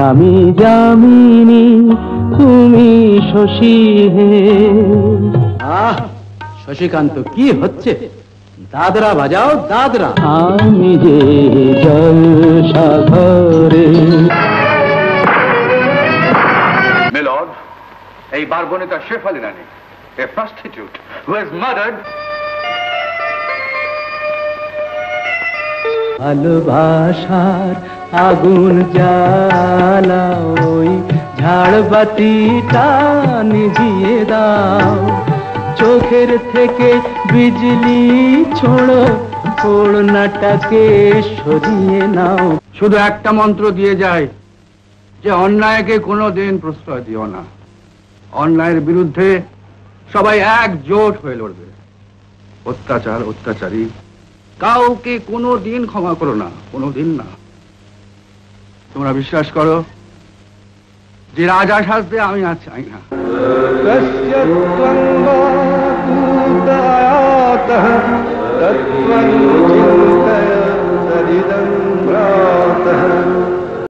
আমি যামিনী তুমি শশী হে। শশীকান্ত, কি হচ্ছে? দাদরা বাজাও, দাদরা। আমি যে জলসাঘরে। Milord, এই বারবনিতা শেফালি রানী, a prostitute who has murdered. ভালোবাসার আগুন জ্বালা ওই ঝাড়বাতিটা নিভিয়ে দাও, চোখের থেকে বিজলি ছোড়ো, ওড়নাটাকে সরিয়ে নাও। শুধু একটা মন্ত্র দিয়ে যায় যে অন্যায়কে কোনোদিন প্রশ্রয় দিও না, অন্যায়ের বিরুদ্ধে সবাই একজোট হয়ে লড়বে। অত্যাচার, অত্যাচারী কাউকে কোনোদিন ক্ষমা করো না, কোনোদিন না। তোমরা বিশ্বাস করো যে রাজা সাজতে আমি আর চাই না। তত্ত্বং